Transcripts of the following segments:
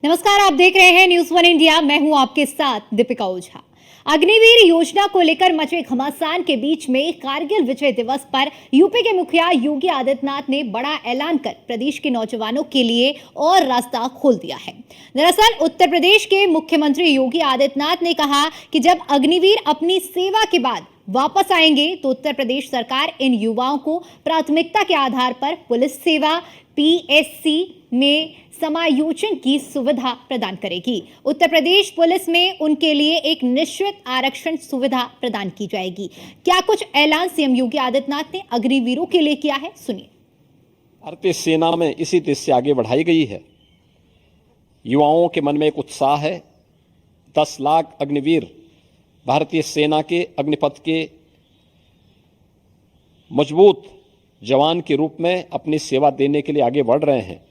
नमस्कार, आप देख रहे हैं न्यूज़ वन इंडिया। मैं हूं आपके साथ दीपिका ओझा। अग्निवीर योजना को लेकर मचे घमासान के बीच में कारगिल विजय दिवस पर यूपी के मुखिया योगी आदित्यनाथ ने बड़ा ऐलान कर प्रदेश के नौजवानों के लिए और रास्ता खोल दिया है। दरअसल उत्तर प्रदेश के मुख्यमंत्री योगी आदित्यनाथ ने कहा कि जब अग्निवीर अपनी सेवा के बाद वापस आएंगे तो उत्तर प्रदेश सरकार इन युवाओं को प्राथमिकता के आधार पर पुलिस सेवा पीएससी में समायोजन की सुविधा प्रदान करेगी। उत्तर प्रदेश पुलिस में उनके लिए एक निश्चित आरक्षण सुविधा प्रदान की जाएगी। क्या कुछ ऐलान सीएम योगी आदित्यनाथ ने अग्निवीरों के लिए किया है, सुनिए। भारतीय सेना में इसी देश से आगे बढ़ाई गई है। युवाओं के मन में एक उत्साह है। 10 लाख अग्निवीर भारतीय सेना के अग्निपथ के मजबूत जवान के रूप में अपनी सेवा देने के लिए आगे बढ़ रहे हैं।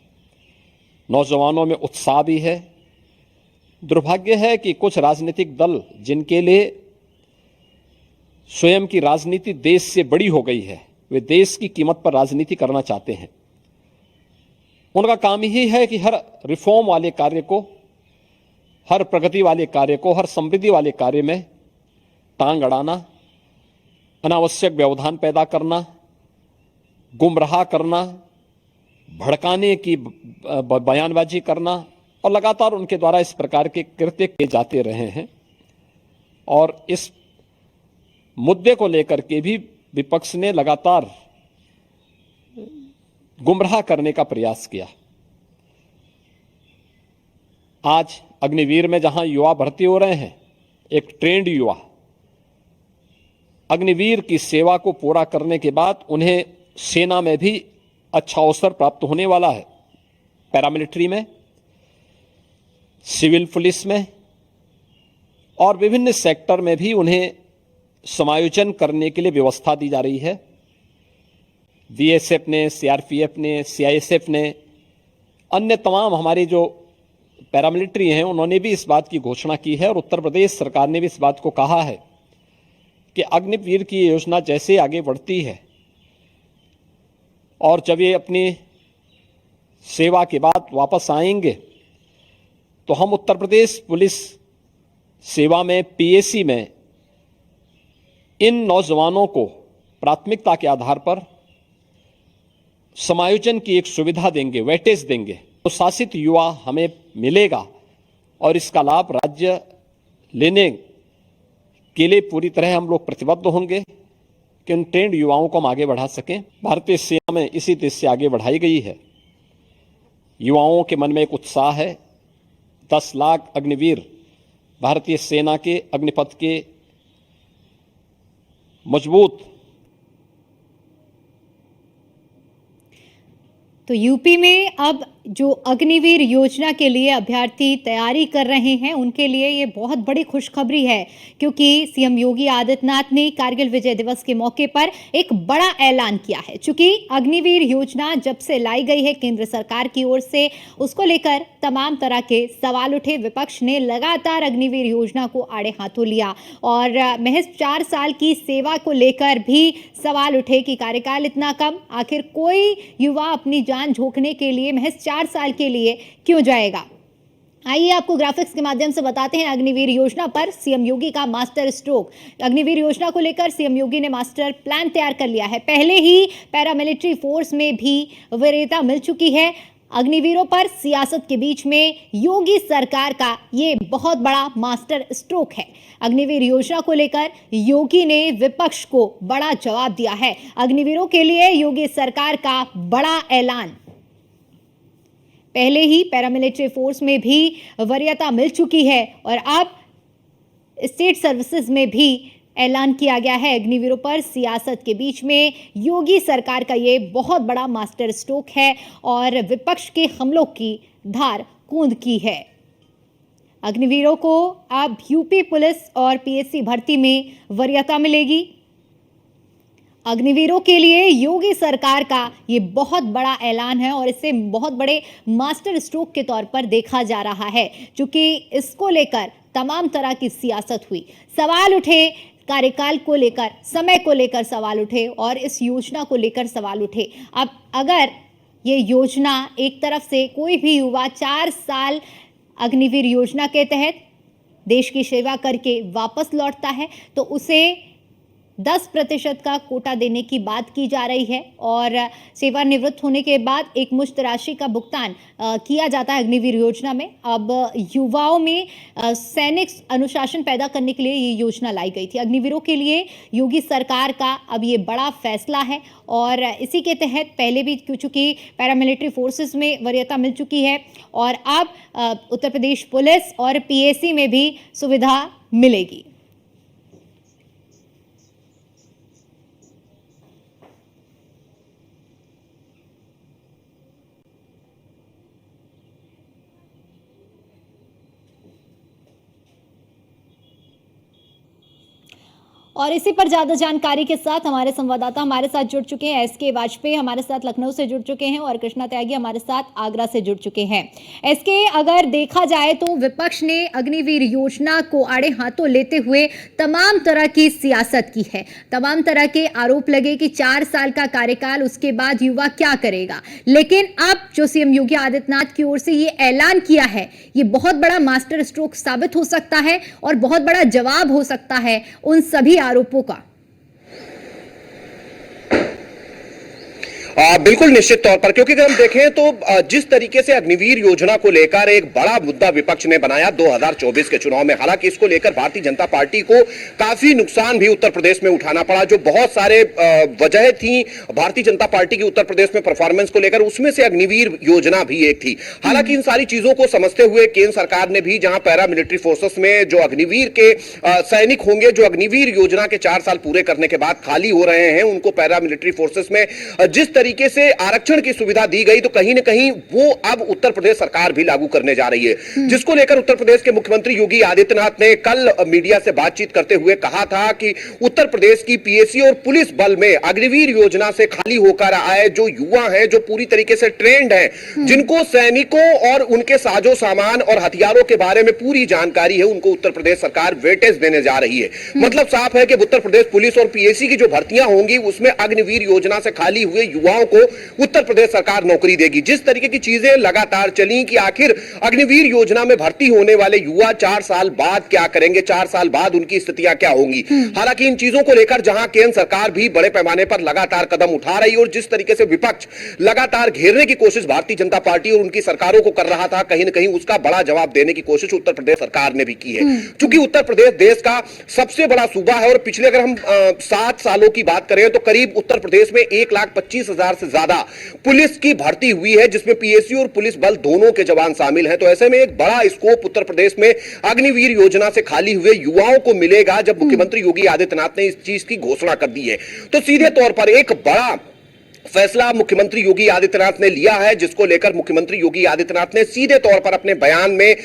नौजवानों में उत्साह भी है। दुर्भाग्य है कि कुछ राजनीतिक दल जिनके लिए स्वयं की राजनीति देश से बड़ी हो गई है, वे देश की कीमत पर राजनीति करना चाहते हैं। उनका काम ही है कि हर रिफॉर्म वाले कार्य को, हर प्रगति वाले कार्य को, हर समृद्धि वाले कार्य में टांग अड़ाना, अनावश्यक व्यवधान पैदा करना, गुमराह करना, भड़काने की बयानबाजी करना, और लगातार उनके द्वारा इस प्रकार के कृत्य किए जाते रहे हैं। और इस मुद्दे को लेकर के भी विपक्ष ने लगातार गुमराह करने का प्रयास किया। आज अग्निवीर में जहां युवा भर्ती हो रहे हैं, एक ट्रेंड युवा अग्निवीर की सेवा को पूरा करने के बाद उन्हें सेना में भी अच्छा अवसर प्राप्त होने वाला है। पैरामिलिट्री में, सिविल पुलिस में और विभिन्न सेक्टर में भी उन्हें समायोजन करने के लिए व्यवस्था दी जा रही है। बीएसएफ ने, सीआरपीएफ ने, सीआईएसएफ ने, अन्य तमाम हमारे जो पैरामिलिट्री हैं, उन्होंने भी इस बात की घोषणा की है और उत्तर प्रदेश सरकार ने भी इस बात को कहा है कि अग्निवीर की योजना जैसे आगे बढ़ती है और जब ये अपनी सेवा के बाद वापस आएंगे तो हम उत्तर प्रदेश पुलिस सेवा में, पीएसी में इन नौजवानों को प्राथमिकता के आधार पर समायोजन की एक सुविधा देंगे, वेटेज देंगे। तो शासित युवा हमें मिलेगा और इसका लाभ राज्य लेने के लिए पूरी तरह हम लोग प्रतिबद्ध होंगे कि उन ट्रेंड युवाओं को हम आगे बढ़ा सकें। भारतीय सेना में इसी देश से आगे बढ़ाई गई है। युवाओं के मन में एक उत्साह है। 10 लाख अग्निवीर भारतीय सेना के अग्निपथ के मजबूत। तो यूपी में अब जो अग्निवीर योजना के लिए अभ्यर्थी तैयारी कर रहे हैं, उनके लिए ये बहुत बड़ी खुशखबरी है, क्योंकि सीएम योगी आदित्यनाथ ने कारगिल विजय दिवस के मौके पर एक बड़ा ऐलान किया है। चूंकि अग्निवीर योजना जब से लाई गई है केंद्र सरकार की ओर से, उसको लेकर तमाम तरह के सवाल उठे। विपक्ष ने लगातार अग्निवीर योजना को आड़े हाथों लिया और महज 4 साल की सेवा को लेकर भी सवाल उठे कि कार्यकाल इतना कम, आखिर कोई युवा अपनी जान झोंकने के लिए महज 4 साल के लिए क्यों जाएगा। आइए आपको ग्राफिक्स के माध्यम से बताते हैं अग्निवीर योजना पर सीएम योगी का मास्टर स्ट्रोक। अग्निवीर योजना को लेकर सीएम योगी ने मास्टर प्लान तैयार कर लिया है। पहले ही पैरामिलिट्री फोर्स में भी वरीयता मिल चुकी है। अग्निवीरों पर सियासत के बीच में योगी सरकार का ये बहुत बड़ा मास्टर स्ट्रोक है। अग्निवीर योजना को लेकर योगी ने विपक्ष को बड़ा जवाब दिया है। अग्निवीरों के लिए योगी सरकार का बड़ा ऐलान। पहले ही पैरामिलिट्री फोर्स में भी वरीयता मिल चुकी है और अब स्टेट सर्विसेज में भी ऐलान किया गया है। अग्निवीरों पर सियासत के बीच में योगी सरकार का ये बहुत बड़ा मास्टर स्ट्रोक है और विपक्ष के हमलों की धार कूद की है। अग्निवीरों को अब यूपी पुलिस और पीएससी भर्ती में वरीयता मिलेगी। अग्निवीरों के लिए योगी सरकार का ये बहुत बड़ा ऐलान है और इसे बहुत बड़े मास्टर स्ट्रोक के तौर पर देखा जा रहा है, क्योंकि इसको लेकर तमाम तरह की सियासत हुई, सवाल उठे, कार्यकाल को लेकर, समय को लेकर सवाल उठे और इस योजना को लेकर सवाल उठे। अब अगर ये योजना एक तरफ से कोई भी युवा 4 साल अग्निवीर योजना के तहत देश की सेवा करके वापस लौटता है तो उसे 10% का कोटा देने की बात की जा रही है और सेवानिवृत्त होने के बाद एक मुश्त राशि का भुगतान किया जाता है अग्निवीर योजना में। अब युवाओं में सैनिक अनुशासन पैदा करने के लिए ये योजना लाई गई थी। अग्निवीरों के लिए योगी सरकार का अब ये बड़ा फैसला है और इसी के तहत पहले भी चूंकि पैरामिलिट्री फोर्सेस में वरीयता मिल चुकी है और अब उत्तर प्रदेश पुलिस और पीएसी में भी सुविधा मिलेगी। और इसी पर ज्यादा जानकारी के साथ हमारे संवाददाता हमारे साथ जुड़ चुके हैं। एसके वाजपेयी हमारे साथ लखनऊ से जुड़ चुके हैं और कृष्णा त्यागी हमारे साथ आगरा से जुड़ चुके हैं। एसके, अगर देखा जाए तो विपक्ष ने अग्निवीर योजना को आड़े हाथों लेते हुए तमाम तरह की सियासत की है। तमाम तरह के आरोप लगे कि 4 साल का कार्यकाल, उसके बाद युवा क्या करेगा। लेकिन अब जो सीएम योगी आदित्यनाथ की ओर से ये ऐलान किया है, ये बहुत बड़ा मास्टर स्ट्रोक साबित हो सकता है और बहुत बड़ा जवाब हो सकता है उन सभी आरोपों का। बिल्कुल निश्चित तौर पर, क्योंकि अगर हम देखें तो जिस तरीके से अग्निवीर योजना को लेकर एक बड़ा मुद्दा विपक्ष ने बनाया 2024 के चुनाव में, हालांकि इसको लेकर भारतीय जनता पार्टी को काफी नुकसान भी उत्तर प्रदेश में उठाना पड़ा। जो बहुत सारे वजह थी भारतीय जनता पार्टी की उत्तर प्रदेश में परफॉर्मेंस को लेकर, उसमें से अग्निवीर योजना भी एक थी। हालांकि इन सारी चीजों को समझते हुए केंद्र सरकार ने भी, जहां पैरामिलिट्री फोर्सेस में जो अग्निवीर के सैनिक होंगे, जो अग्निवीर योजना के 4 साल पूरे करने के बाद खाली हो रहे हैं, उनको पैरामिलिट्री फोर्सेस में जिस तरीके से आरक्षण की सुविधा दी गई, तो कहीं ना कहीं वो अब उत्तर प्रदेश सरकार भी लागू करने जा रही है। जिसको लेकर उत्तर प्रदेश के मुख्यमंत्री योगी आदित्यनाथ ने कल मीडिया से बातचीत करते हुए कहा था कि उत्तर प्रदेश की पीएसी और पुलिस बल में अग्निवीर योजना से खाली होकर आए जो युवा हैं, जो पूरी तरीके से ट्रेंड हैं, जिनको सैनिकों और उनके साजो सामान और हथियारों के बारे में पूरी जानकारी है, उनको उत्तर प्रदेश सरकार वेटेज देने जा रही है। मतलब साफ है कि उत्तर प्रदेश पुलिस और पीएसी की जो भर्तियां होंगी, उसमें अग्निवीर योजना से खाली हुए युवाओं को उत्तर प्रदेश सरकार नौकरी देगी। जिस तरीके की चीजें लगातार चली कि आखिर अग्निवीर योजना में भर्ती होने वाले युवा 4 साल बाद क्या करेंगे, 4 साल बाद उनकी स्थितियां क्या होंगी। हालांकि इन चीजों को लेकर जहां केंद्र सरकार भी बड़े पैमाने पर लगातार कदम उठा रही और जिस तरीके से विपक्ष लगातार घेरने की कोशिश भारतीय जनता पार्टी और उनकी सरकारों को कर रहा था, कहीं ना कहीं उसका बड़ा जवाब देने की कोशिश उत्तर प्रदेश सरकार ने भी की है। क्योंकि उत्तर प्रदेश देश का सबसे बड़ा सूबा है और पिछले अगर हम 7 सालों की बात करें तो करीब उत्तर प्रदेश में 1,25,000 से ज्यादा पुलिस की भर्ती हुई है, जिसमें पीएसी और पुलिस बल दोनों के जवान शामिल हैं। तो ऐसे में एक बड़ा स्कोप उत्तर प्रदेश में अग्निवीर योजना से खाली हुए युवाओं को मिलेगा। जब मुख्यमंत्री योगी आदित्यनाथ ने इस चीज की घोषणा कर दी है, तो सीधे तौर पर एक बड़ा फैसला मुख्यमंत्री योगी आदित्यनाथ ने लिया है, जिसको लेकर मुख्यमंत्री योगी आदित्यनाथ ने सीधे तौर पर अपने बयान में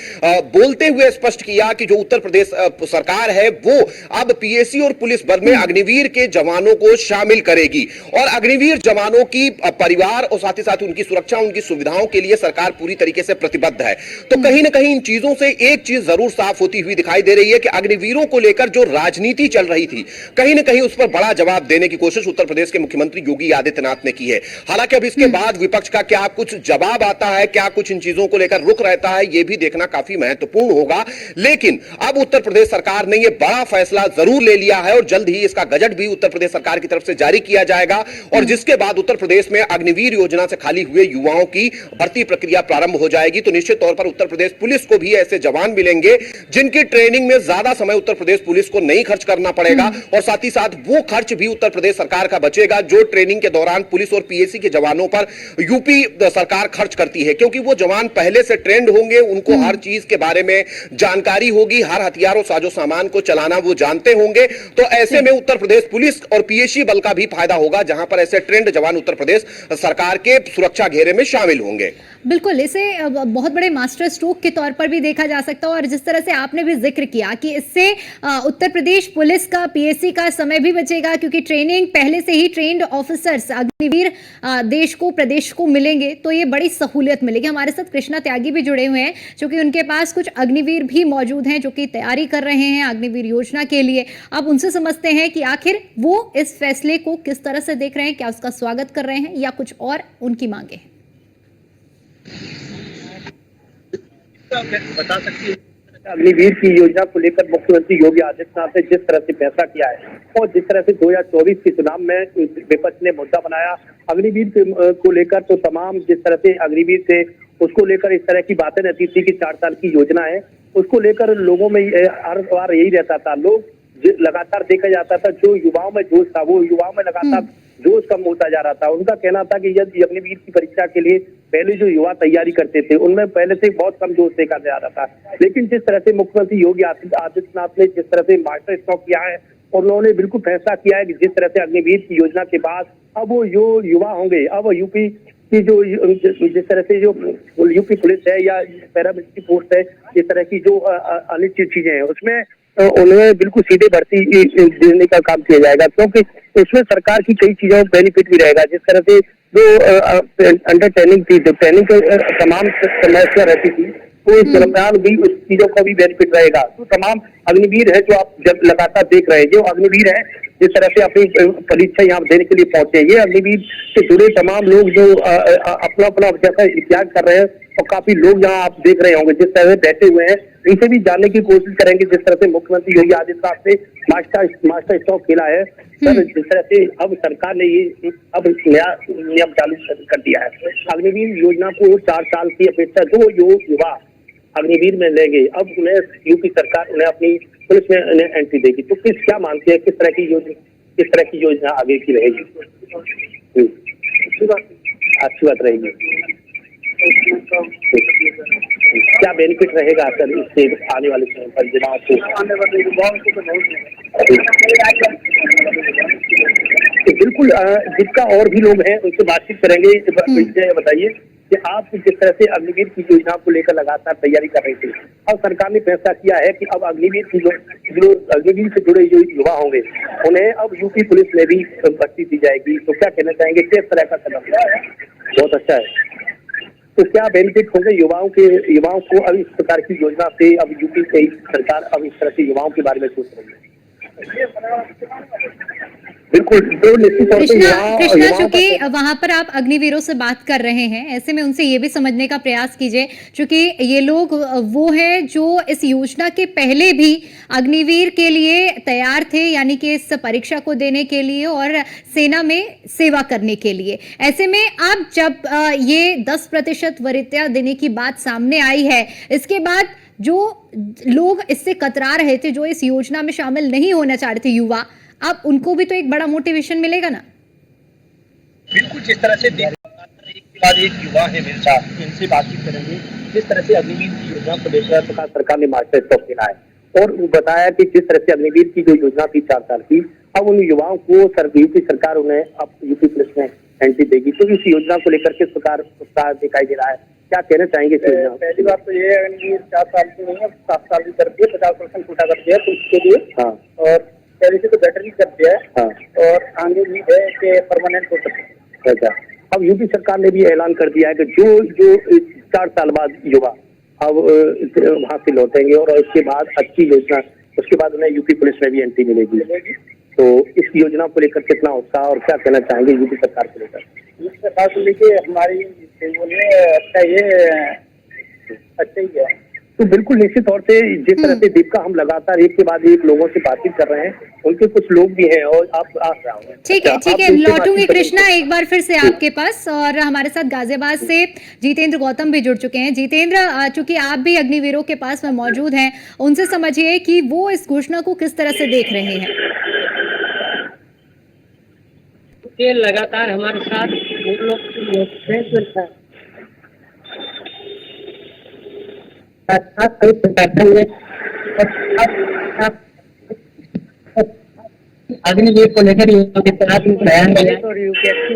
बोलते हुए स्पष्ट किया कि जो उत्तर प्रदेश सरकार है वो अब पीएसी और पुलिस बल में अग्निवीर के जवानों को शामिल करेगी और अग्निवीर जवानों की परिवार और साथ ही साथ उनकी सुरक्षा, उनकी सुविधाओं के लिए सरकार पूरी तरीके से प्रतिबद्ध है। तो कहीं ना कहीं इन चीजों से एक चीज जरूर साफ होती हुई दिखाई दे रही है कि अग्निवीरों को लेकर जो राजनीति चल रही थी, कहीं ना कहीं उस पर बड़ा जवाब देने की कोशिश उत्तर प्रदेश के मुख्यमंत्री योगी आदित्यनाथ ने की है। हालांकि अब इसके बाद विपक्ष का क्या कुछ जवाब आता है, क्या कुछ इन चीजों को लेकर रुख रहता है, यह भी देखना काफी महत्वपूर्ण होगा। लेकिन अब उत्तर प्रदेश सरकार ने यह बड़ा फैसला जरूर ले लिया है और जल्द ही इसका गजट भी उत्तर प्रदेश सरकार की तरफ से जारी किया जाएगा और जिसके बाद उत्तर प्रदेश में अग्निवीर योजना से खाली हुए युवाओं की भर्ती प्रक्रिया प्रारंभ हो जाएगी। तो निश्चित तौर पर उत्तर प्रदेश पुलिस को भी ऐसे जवान मिलेंगे जिनकी ट्रेनिंग में ज्यादा समय उत्तर प्रदेश पुलिस को नहीं खर्च करना पड़ेगा और साथ ही साथ वो खर्च भी उत्तर प्रदेश सरकार का बचेगा जो ट्रेनिंग के दौरान पुलिस और पीएसी के जवानों पर यूपी सरकार खर्च करती है, क्योंकि वो जवान पहले से ट्रेंड होंगे, उनको हर चीज के बारे में जानकारी होगी, हर हथियार और साजो सामान को चलाना वो जानते होंगे। तो ऐसे में उत्तर प्रदेश पुलिस और पीएसी बल का भी फायदा होगा, जहां पर ऐसे ट्रेंड जवान उत्तर प्रदेश सरकार के सुरक्षा घेरे में शामिल होंगे। बिल्कुल, इसे बहुत बड़े मास्टर स्ट्रोक के तौर पर भी देखा जा सकता है और जिस तरह से आपने भी जिक्र किया कि इससे उत्तर प्रदेश पुलिस का, पीएसी का समय भी बचेगा, क्योंकि ट्रेनिंग पहले से ही ट्रेंड ऑफिसर्स अग्निवीर देश को, प्रदेश को मिलेंगे, तो ये बड़ी सहूलियत मिलेगी। हमारे साथ कृष्णा त्यागी भी जुड़े हुए हैं, क्योंकि उनके पास कुछ अग्निवीर भी मौजूद हैं जो कि तैयारी कर रहे हैं अग्निवीर योजना के लिए। अब उनसे समझते हैं कि आखिर वो इस फैसले को किस तरह से देख रहे हैं, क्या उसका स्वागत कर रहे हैं या कुछ और उनकी मांगे हैं। बता सकती है अग्निवीर की योजना को लेकर मुख्यमंत्री योगी आदित्यनाथ ने जिस तरह से फैसला किया है और जिस तरह से 2024 के चुनाव में विपक्ष ने मुद्दा बनाया अग्निवीर को लेकर, तो तमाम जिस तरह से अग्निवीर थे उसको लेकर इस तरह की बातें रहती थी कि 4 साल की योजना है, उसको लेकर लोगों में हर बार यही रहता था। लोग लगातार देखा जाता था, जो युवाओं में जोश था वो युवाओं में लगातार जोश कम होता जा रहा था। उनका कहना था कि यदि अग्निवीर की परीक्षा के लिए पहले जो युवा तैयारी करते थे उनमें पहले से बहुत कम जोश देखा जा रहा था। लेकिन जिस तरह से मुख्यमंत्री योगी आदित्यनाथ ने जिस तरह से मास्टर स्ट्रोक किया है और उन्होंने बिल्कुल फैसला किया है कि जिस तरह से अग्निवीर की योजना के बाद अब वो जो युवा होंगे, अब यूपी की जो जिस तरह से जो यूपी पुलिस है या पैरामिलिट्री फोर्स है, इस तरह की जो अनिश्चित चीजें हैं उसमें उन्हें बिल्कुल सीधे भर्ती देने का काम किया जाएगा, क्योंकि इसमें सरकार की कई चीजों में बेनिफिट भी रहेगा। जिस तरह से जो अंडर ट्रेनिंग थी, जो ट्रेनिंग के तमाम समस्या रहती थी, तो इस दरम्यान भी उस चीजों का भी बेनिफिट रहेगा। तो तमाम अग्निवीर है जो आप जब लगातार देख रहे हैं, जो अग्निवीर है जिस तरह से अपनी परीक्षा यहाँ देने के लिए पहुंचे, ये अग्निवीर से जुड़े तमाम लोग जो अपना अपना जैसा त्याग कर रहे हैं, और काफी लोग यहाँ आप देख रहे होंगे जिस तरह से बैठे हुए हैं, इसे भी जानने की कोशिश करेंगे। जिस तरह से मुख्यमंत्री योगी आदित्यनाथ ने मास्टर स्ट्रोक खेला है, सर जिस तरह से अब सरकार ने ये अब नया नियम चालू कर दिया है, अग्निवीर योजना को 4 साल की अपेक्षा जो युवा अग्निवीर में लेंगे, अब उन्हें यूपी सरकार उन्हें अपनी पुलिस में उन्हें एंट्री देगी। तो क्या मानते हैं किस तरह की योजना आगे की रहेगी? अच्छी बात रहेगी। क्या बेनिफिट रहेगा सर इससे आने वाले समय पर युवाओं को? तो बिल्कुल जिसका और भी लोग हैं उनसे बातचीत करेंगे। बताइए कि आप जिस तरह से अग्निवीर की योजना को लेकर लगातार तैयारी कर रहे थे, अब सरकार ने फैसला किया है कि अब अग्निवीर की जो अग्निवीर से जुड़े जो युवा होंगे उन्हें अब यूपी पुलिस में भी भर्ती दी जाएगी, तो क्या कहना चाहेंगे, किस तरह का कदम है? बहुत अच्छा है। तो क्या बेनिफिट होंगे युवाओं को अब इस प्रकार की योजना से? अब यूपी से सरकार अब इस तरह से युवाओं के बारे में सोच रही है। बिल्कुल, तो निश्चित तौर से कृष्णा, चूंकि वहां पर आप अग्निवीरों से बात कर रहे हैं, ऐसे में उनसे ये भी समझने का प्रयास कीजिए, क्योंकि ये लोग वो हैं जो इस योजना के पहले भी अग्निवीर के लिए तैयार थे, यानी कि इस परीक्षा को देने के लिए और सेना में सेवा करने के लिए। ऐसे में अब जब ये 10% वरीयता देने की बात सामने आई है, इसके बाद जो लोग इससे कतरा रहे थे, जो इस योजना में शामिल नहीं होना चाह रहे थे युवा, अब उनको भी तो एक बड़ा मोटिवेशन मिलेगा ना? बिल्कुल, जिस तरह से एक के बाद एक युवा है मेरे साथ, इनसे बातचीत करेंगे। जिस तरह से अग्निवीर की योजना को लेकर सरकार ने मास्टर स्ट्रोक खेला है और बताया कि जिस तरह से अग्निवीर की जो योजना थी 4 साल की, अब उन युवाओं को यूपी सरकार उन्हें अब यूपी पुलिस में एंट्री देगी। तो इस योजना को लेकर किस प्रकार उत्साह दिखाई दे रहा है, क्या कहना चाहेंगे? पहली बात तो ये है अग्निवीर 4 साल की नहीं है, 7 साल की कर दिया, 50% कोटा कर दिया, तो उसके लिए हाँ, और पहले से तो बेटर भी कर दिया है हाँ, और आगे भी है कि परमानेंट हो सकता है। अच्छा, अब यूपी सरकार ने भी ऐलान कर दिया है कि जो 4 साल बाद युवा अब वहां से लौटेंगे और उसके बाद अच्छी योजना, उसके बाद उन्हें यूपी पुलिस में भी एंट्री मिलेगी। तो इस योजना को लेकर कितना उत्साह और क्या कहना चाहेंगे यूपी सरकार को लेकर? इस सरकार को लेकर हमारी अच्छा ही है। तो बिल्कुल निश्चित तौर से जिस तरह से दीपिका हम लगातार एक के बाद एक लोगों से बातचीत कर रहे हैं, उनके कुछ लोग भी हैं और आप ठीक है, लौटूंगी कृष्णा एक बार फिर से आपके पास। और हमारे साथ गाजियाबाद से जितेंद्र गौतम भी जुड़ चुके हैं। जितेंद्र, चूंकि आप भी अग्निवीरों के पास में मौजूद हैं, उनसे समझिए कि वो इस घोषणा को किस तरह से देख रहे हैं। लगातार हमारे साथ अग्निवीर को लेकर और यूपीएससी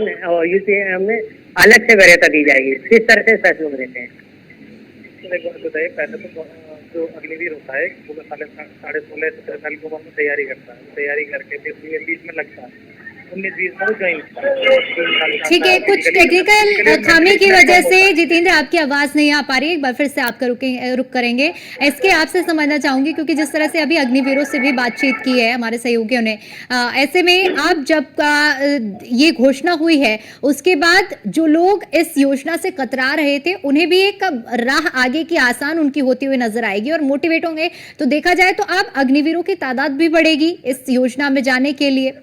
में अलग से वरीयता दी जाएगी, किस तरह से फैसले देते हैं? बताइए, पहले तो जो अग्निवीर होता है वो 16.5 17 साल की उम्र में तैयारी करता है, तैयारी करके फिर बीच में लगता है, 19-20 में वो ज्वाइन। ठीक है, कुछ टेक्निकल खामी की वजह से जितेंद्र आपकी आवाज नहीं आ पा रही है। एक बार फिर से आपका रुक करेंगे। इसके आपसे समझना चाहूंगी क्योंकि जिस तरह से अभी अग्निवीरों से भी बातचीत की है हमारे सहयोगियों ने, ऐसे में आप जब ये घोषणा हुई है उसके बाद जो लोग इस योजना से कतरा रहे थे उन्हें भी एक राह आगे की आसान उनकी होती हुई नजर आएगी और मोटिवेट होंगे। तो देखा जाए तो अब अग्निवीरों की तादाद भी बढ़ेगी इस योजना में जाने के लिए।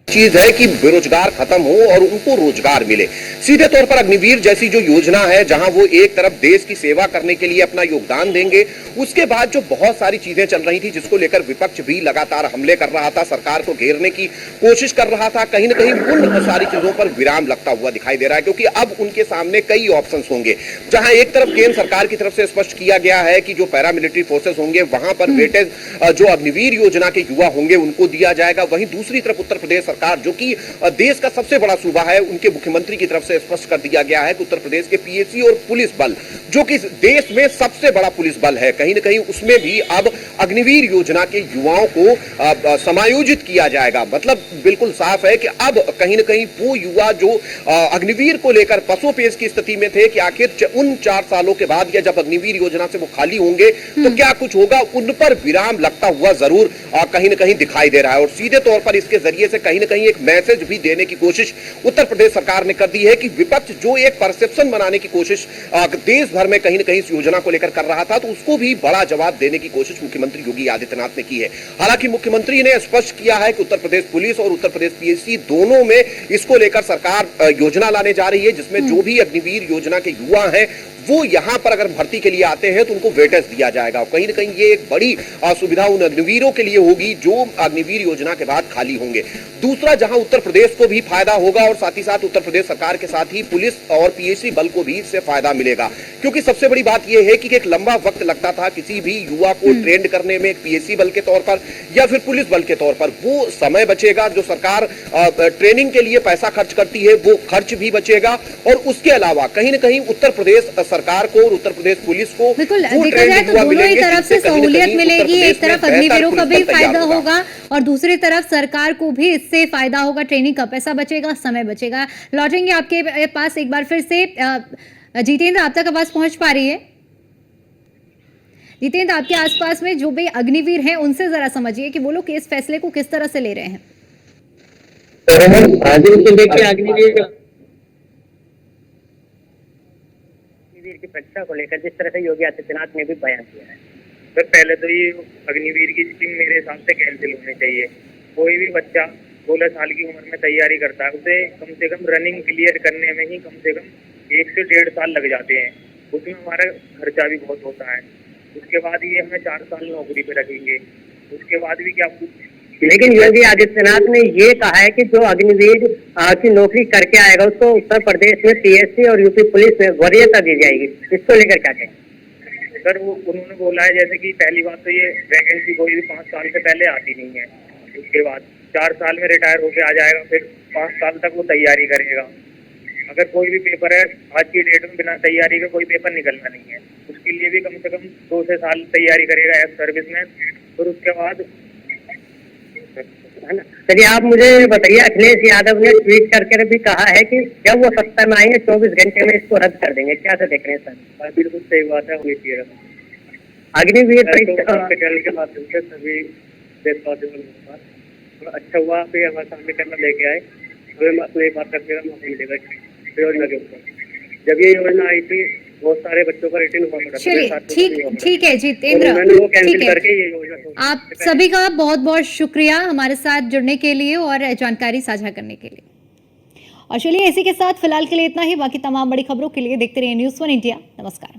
चीज है कि बेरोजगार खत्म हो और उनको रोजगार मिले। सीधे तौर पर अग्निवीर जैसी जो योजना है, जहां वो एक तरफ देश की सेवा करने के लिए अपना योगदान देंगे, उसके बाद जो बहुत सारी चीजें चल रही थी जिसको लेकर विपक्ष भी लगातार हमले कर रहा था, सरकार को घेरने की कोशिश कर रहा था, कहीं ना कहीं उन सारी चीजों पर विराम लगता हुआ दिखाई दे रहा है। क्योंकि अब उनके सामने कई ऑप्शन होंगे, जहां एक तरफ केंद्र सरकार की तरफ से स्पष्ट किया गया है कि जो पैरामिलिट्री फोर्सेस होंगे वहां पर वेटेज जो अग्निवीर योजना के युवा होंगे उनको दिया जाएगा। वहीं दूसरी तरफ उत्तर प्रदेश सरकार जो कि देश का सबसे बड़ा सूबा है, उनके मुख्यमंत्री की तरफ से स्पष्ट कर दिया गया है कि उत्तर प्रदेश के पीएसी और पुलिस बल जो कि देश में सबसे बड़ा पुलिस बल है, कहीं ना कहीं उसमें भी अब अग्निवीर योजना के युवाओं को समायोजित किया जाएगा। मतलब बिल्कुल साफ है कि अब कहीं ना कहीं वो युवा जो अग्निवीर को लेकर पसोपेश की स्थिति में थे कि आखिर उन 4 सालों के बाद या जब अग्निवीर योजना से वो खाली होंगे तो क्या कुछ होगा, उन पर विराम लगता हुआ जरूर कहीं ना कहीं दिखाई दे रहा है। और सीधे तौर पर इसके जरिए से कहीं ना कहीं एक मैसेज भी देने की कोशिश उत्तर प्रदेश सरकार ने कर दी है कि विपक्ष जो एक परसेप्शन बनाने की कोशिश देश भर में कहीं ना कहीं इस योजना को लेकर कर रहा था, तो उसको भी बड़ा जवाब देने की कोशिश मुख्यमंत्री योगी आदित्यनाथ ने की है। हालांकि मुख्यमंत्री ने स्पष्ट किया है कि उत्तर प्रदेश पुलिस और उत्तर प्रदेश पीएससी दोनों में इसको लेकर सरकार योजना लाने जा रही है, जिसमें जो भी अग्निवीर योजना के युवा हैं वो यहां पर अगर भर्ती के लिए आते हैं तो उनको वेटेज दिया जाएगा। कहीं ना कहीं ये एक बड़ी सुविधा उन अग्निवीरों के लिए होगी जो अग्निवीर योजना के बाद खाली होंगे। दूसरा, जहां उत्तर प्रदेश को भी फायदा होगा और साथ ही साथ उत्तर प्रदेश सरकार के साथ ही पुलिस और पीएससी बल को भी इससे फायदा मिलेगा। क्योंकि सबसे बड़ी बात यह है कि एक लंबा वक्त लगता था किसी भी युवा को ट्रेंड करने में, पीएससी बल के तौर पर या फिर पुलिस बल के तौर पर। वो समय बचेगा, जो सरकार ट्रेनिंग के लिए पैसा खर्च करती है वो खर्च भी बचेगा। और उसके अलावा कहीं ना कहीं उत्तर प्रदेश सरकार को और उत्तर प्रदेश पुलिस को बिल्कुल देखा जाए तो दोनों ही तरफ से सहूलियत मिलेगी। एक तरफ अग्निवीरों का भी फायदा होगा और दूसरी तरफ सरकार को भी इससे फायदा होगा। ट्रेनिंग का पैसा बचेगा, समय बचेगा। लौटेंगे आपके पास एक बार फिर से। जितेंद्र, आप तक आवाज पहुंच पा रही है? जितेंद्र, आपके आसपास में जो भी अग्निवीर हैं उनसे जरा समझिए कि वो लोग इस फैसले को किस तरह से ले रहे हैं। अग्निवीर की परीक्षा को लेकर जिस तरह से योगी आदित्यनाथ ने भी बयान किया है, सर पहले तो ये अग्निवीर की स्कीम मेरे हिसाब से कैंसिल होनी चाहिए। कोई भी बच्चा 16 साल की उम्र में तैयारी करता है, उसे कम से कम रनिंग क्लियर करने में ही कम से कम 1 से 1.5 साल लग जाते हैं। उसमें हमारा खर्चा भी बहुत होता है। उसके बाद ये हमें 4 साल नौकरी पे रखेंगे, उसके बाद भी क्या कुछ। लेकिन योगी आदित्यनाथ ने ये कहा है कि जो अग्निवीर की नौकरी करके आएगा उसको उत्तर प्रदेश में पीएससी और यूपी पुलिस में वरीयता दी जाएगी। इसको लेकर क्या कहें? सर वो उन्होंने बोला है जैसे कि पहली बात तो ये वैकेंसी कोई भी 5 साल से पहले आती नहीं है। उसके बाद 4 साल में रिटायर होके आ जाएगा, फिर 5 साल तक वो तैयारी करेगा। अगर कोई भी पेपर है आज की डेट में बिना तैयारी का कोई पेपर निकलना नहीं है, उसके लिए भी कम से कम 2 से साल तैयारी करेगा एक्स सर्विस में। फिर उसके बाद है ना। चलिए आप मुझे बताइए, अखिलेश यादव ने ट्वीट करके भी कहा है कि जब वो सत्ता में आएंगे 24 घंटे में इसको रद्द कर देंगे। क्या से देख रहे हैं सर? बिल्कुल सही बात है। अग्निवीर हॉस्पिटल के माध्यम से सभी देशवासियों अच्छा हुआ कि हमारे सामने करना लेके आए, हमें अपनी बात रखने का मौका मिलेगा योजना के ऊपर। जब ये योजना आई थी बहुत सारे बच्चों का रिटर्न हुआ था। चलिए ठीक है जितेंद्र, ठीक है। आप सभी का बहुत बहुत शुक्रिया हमारे साथ जुड़ने के लिए और जानकारी साझा करने के लिए। और चलिए इसी के साथ फिलहाल के लिए इतना ही। बाकी तमाम बड़ी खबरों के लिए देखते रहिए न्यूज़ 1 इंडिया। नमस्कार।